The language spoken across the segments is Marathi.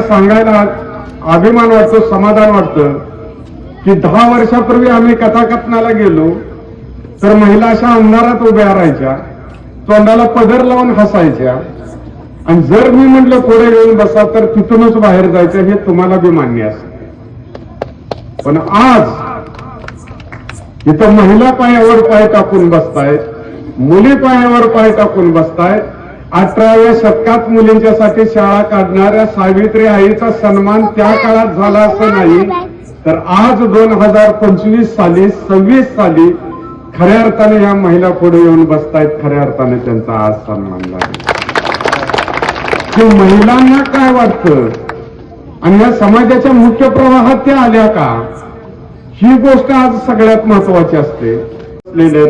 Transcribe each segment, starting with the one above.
सांगायला अभिमान वाटतो, समाधान वाटतं की 10 वर्षापूर्वी आम्ही कथाकथनाला गेलो तर महिला अशा अंधारात उभ्या राहायच्या, तोंडाला पदर लावून हसायच्या, आणि जर मी म्हटलं पुढे येऊन बसा तर तिथूनच बाहेर जायचं. हे तुम्हाला बी मान्य असेल. पण आज इथं महिला पायावर पाय टाकून बसतायत, मुली पायावर पाय टाकून बसतायत. 18व्या शतकात मुलींच्यासाठी शाळा काढणाऱ्या सावित्री आईचा सन्मान त्या काळात झाला असं नाही, तर आज 2025 साली 26 साली खऱ्या अर्थाने या महिला पुढे येऊन बसतायत. खऱ्या अर्थाने त्यांचा आज सन्मान झाला. की महिलांना काय वाटतं आणि या समाजाच्या मुख्य प्रवाहात त्या आल्या का, ही गोष्ट आज सगळ्यात महत्वाची असते.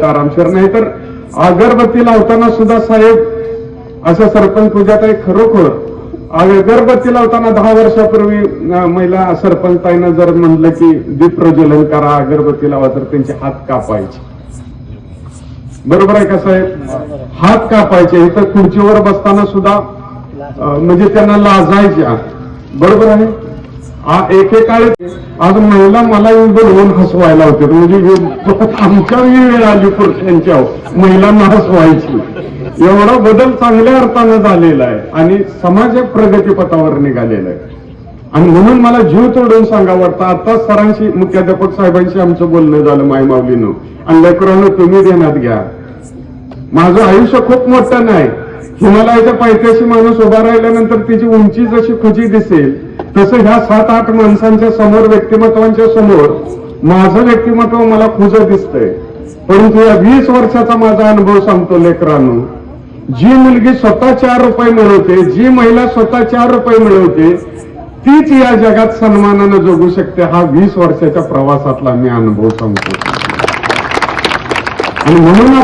आरामशीर नाही तर अगरबत्ती लावताना सुद्धा साहेब असं सरपंच पूजाताई खरोखर अगरबत्ती लावताना 10 वर्षापूर्वी महिला सरपंच ताईनं जर म्हटलं की दीप प्रज्वलन करा, अगरबत्ती लावा, तर त्यांचे हात कापायचे. बरोबर आहे का साहेब? हात कापायचे. इथं खुर्चीवर बसताना सुद्धा म्हणजे त्यांना लाजायच्या. बरोबर आहे. एकेकाळी आज महिला मला येऊन बोलवून हसवायला होते. म्हणजे आमच्या वेळ आली पुरुषांच्या महिलांना हसवायची. एवढा बदल चांगल्या अर्थानं झालेला आहे आणि समाज प्रगतीपथावर निघालेला आहे. आणि म्हणून मला जीव तोडून सांगा वाटतं. आता सरांशी मुख्याध्यापक साहेबांशी आमचं बोलणं झालं मायमाऊलीनं, आणि लेकरांनो तुम्ही ध्यानात घ्या, माझं आयुष्य खूप मोठं नाही. हिमालयाच्या पायथ्याशी माणूस उभा राहिल्यानंतर तिची उंची जशी खुची दिसेल तसं ह्या 7-8 माणसांच्या समोर, व्यक्तिमत्वांच्या समोर माझं व्यक्तिमत्व मला खुजं दिसतंय. परंतु या 20 वर्षाचा माझा अनुभव सांगतो लेकरांनो, जी मुलगी स्वतः 4 रुपये मिळवते, जी महिला स्वतः 4 रुपये मिळवते, तीच या जगात सन्मानानं जगू शकते. हा 20 वर्षाच्या प्रवासातला मी अनुभव सांगतो. आणि म्हणून